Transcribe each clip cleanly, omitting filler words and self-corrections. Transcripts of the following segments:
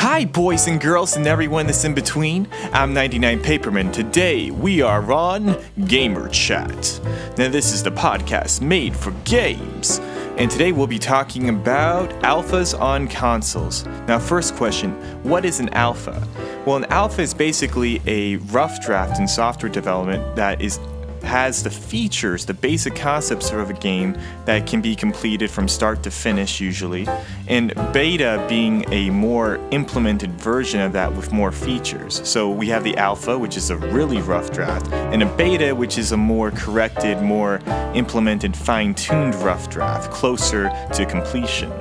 Hi, boys and girls, and everyone that's in between. I'm 99 Paperman. Today we are on Gamer Chat. Now, this is the podcast made for games, and today we'll be talking about alphas on consoles. Now, first question: what is an alpha? Well, an alpha is basically a rough draft in software development that has the features, the basic concepts of a game that can be completed from start to finish usually, and beta being a more implemented version of that with more features. So we have the alpha, which is a really rough draft, and a beta, which is a more corrected, more implemented, fine-tuned rough draft, closer to completion.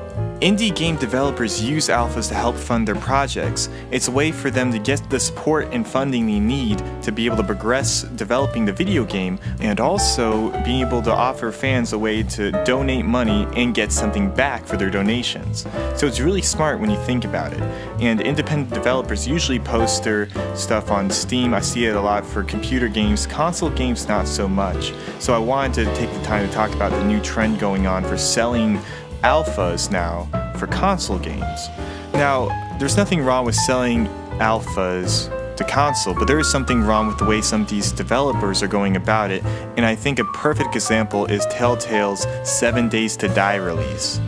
Indie game developers use alphas to help fund their projects. It's a way for them to get the support and funding they need to be able to progress developing the video game, and also being able to offer fans a way to donate money and get something back for their donations. So it's really smart when you think about it. And independent developers usually post their stuff on Steam. I see it a lot for computer games, console games not so much. So I wanted to take the time to talk about the new trend going on for selling alphas now for console games. Now, there's nothing wrong with selling alphas to console, but there is something wrong with the way some of these developers are going about it, and I think a perfect example is Telltale's 7 Days to Die release.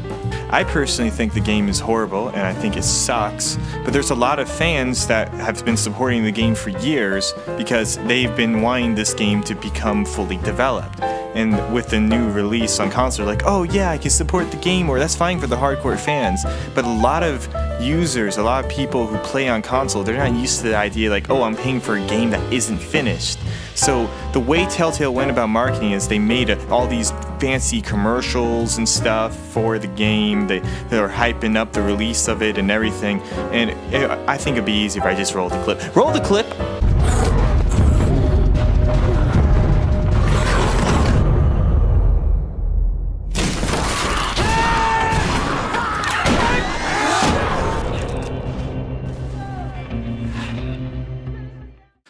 I personally think the game is horrible, and I think it sucks, but there's a lot of fans that have been supporting the game for years because they've been wanting this game to become fully developed. And with the new release on console, like, oh yeah, I can support the game, or that's fine for the hardcore fans. But a lot of users, a lot of people who play on console, they're not used to the idea like, oh, I'm paying for a game that isn't finished. So the way Telltale went about marketing is they made all these fancy commercials and stuff for the game. They were hyping up the release of it and everything. And I think it'd be easy if I just roll the clip. Roll the clip!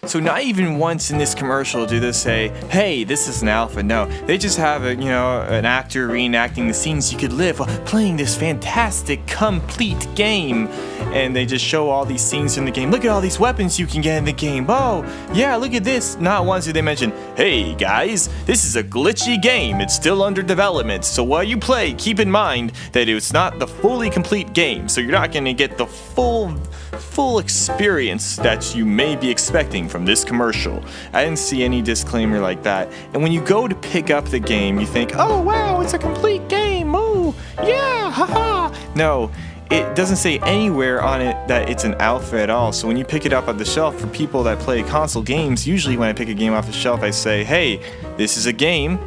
So not even once in this commercial do they say, hey, this is an alpha. No, they just have an actor reenacting the scenes you could live while playing this fantastic, complete game. And they just show all these scenes in the game. Look at all these weapons you can get in the game. Oh, yeah, look at this. Not once do they mention, hey, guys, this is a glitchy game. It's still under development. So while you play, keep in mind that it's not the fully complete game. So you're not going to get the full experience that you may be expecting from this commercial. I didn't see any disclaimer like that. And when you go to pick up the game, you think, oh, wow, it's a complete game. Oh, yeah, haha. No. It doesn't say anywhere on it that it's an alpha at all. So when you pick it up off the shelf, for people that play console games, usually when I pick a game off the shelf, I say, hey, this is a game.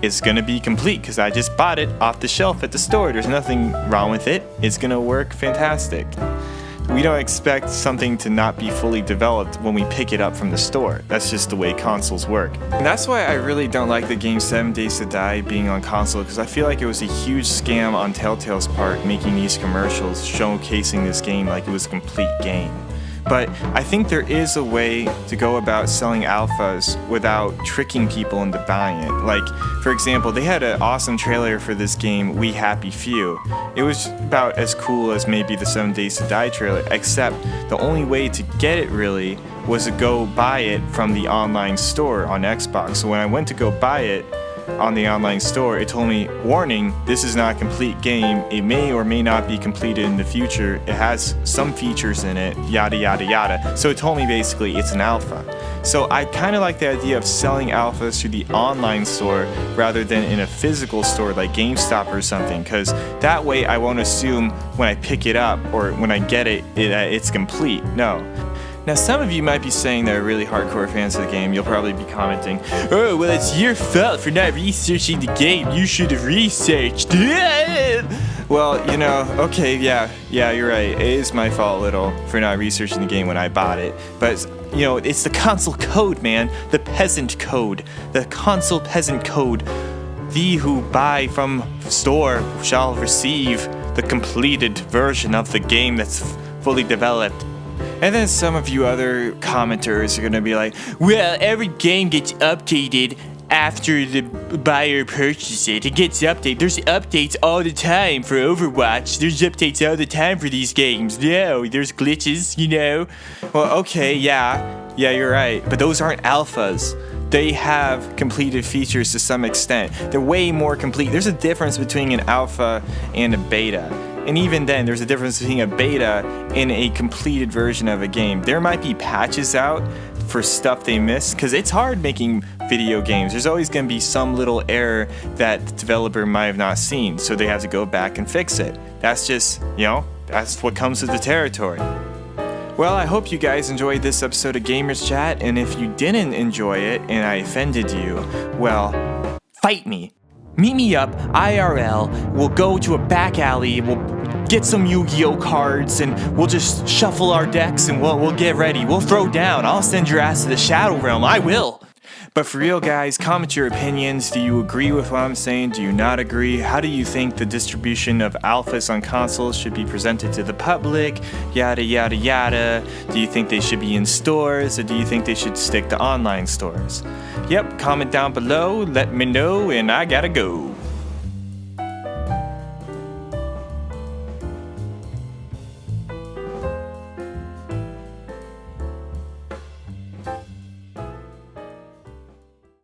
It's gonna be complete because I just bought it off the shelf at the store. There's nothing wrong with it. It's gonna work fantastic. We don't expect something to not be fully developed when we pick it up from the store. That's just the way consoles work. And that's why I really don't like the game 7 Days to Die being on console, because I feel like it was a huge scam on Telltale's part making these commercials showcasing this game like it was a complete game. But I think there is a way to go about selling alphas without tricking people into buying it. Like, for example, they had an awesome trailer for this game, We Happy Few. It was about as cool as maybe the 7 Days to Die trailer, except the only way to get it really was to go buy it from the online store on Xbox. So when I went to go buy it on the online store, it told me, warning, this is not a complete game. It may or may not be completed in the future. It has some features in it, yada yada yada. So it told me basically it's an alpha. So I kind of like the idea of selling alphas through the online store rather than in a physical store like GameStop or something, because that way I won't assume when I pick it up or when I get it, it's complete. No. Now, some of you might be saying they're really hardcore fans of the game. You'll probably be commenting, oh, well, it's your fault for not researching the game. You should have researched. Well, okay, yeah, you're right. It is my fault a little for not researching the game when I bought it. But, it's the console code, man. The peasant code. The console peasant code. Thee who buy from store shall receive the completed version of the game that's fully developed. And then some of you other commenters are going to be like, well, every game gets updated after the buyer purchases it. It gets updated. There's updates all the time for Overwatch. There's updates all the time for these games. No, there's glitches, you know. Well, okay, yeah, you're right. But those aren't alphas. They have completed features to some extent. They're way more complete. There's a difference between an alpha and a beta. And even then, there's a difference between a beta and a completed version of a game. There might be patches out for stuff they missed, because it's hard making video games. There's always going to be some little error that the developer might have not seen, so they have to go back and fix it. That's just, that's what comes with the territory. Well, I hope you guys enjoyed this episode of Gamers Chat, and if you didn't enjoy it and I offended you, well, fight me. Meet me up, IRL, we'll go to a back alley, we'll get some Yu-Gi-Oh cards, and we'll just shuffle our decks, and we'll get ready. We'll throw down. I'll send your ass to the Shadow Realm, I will. But for real, guys, comment your opinions. Do you agree with what I'm saying? Do you not agree? How do you think the distribution of alphas on consoles should be presented to the public? Yada, yada, yada. Do you think they should be in stores, or do you think they should stick to online stores? Yep, comment down below, let me know, and I gotta go.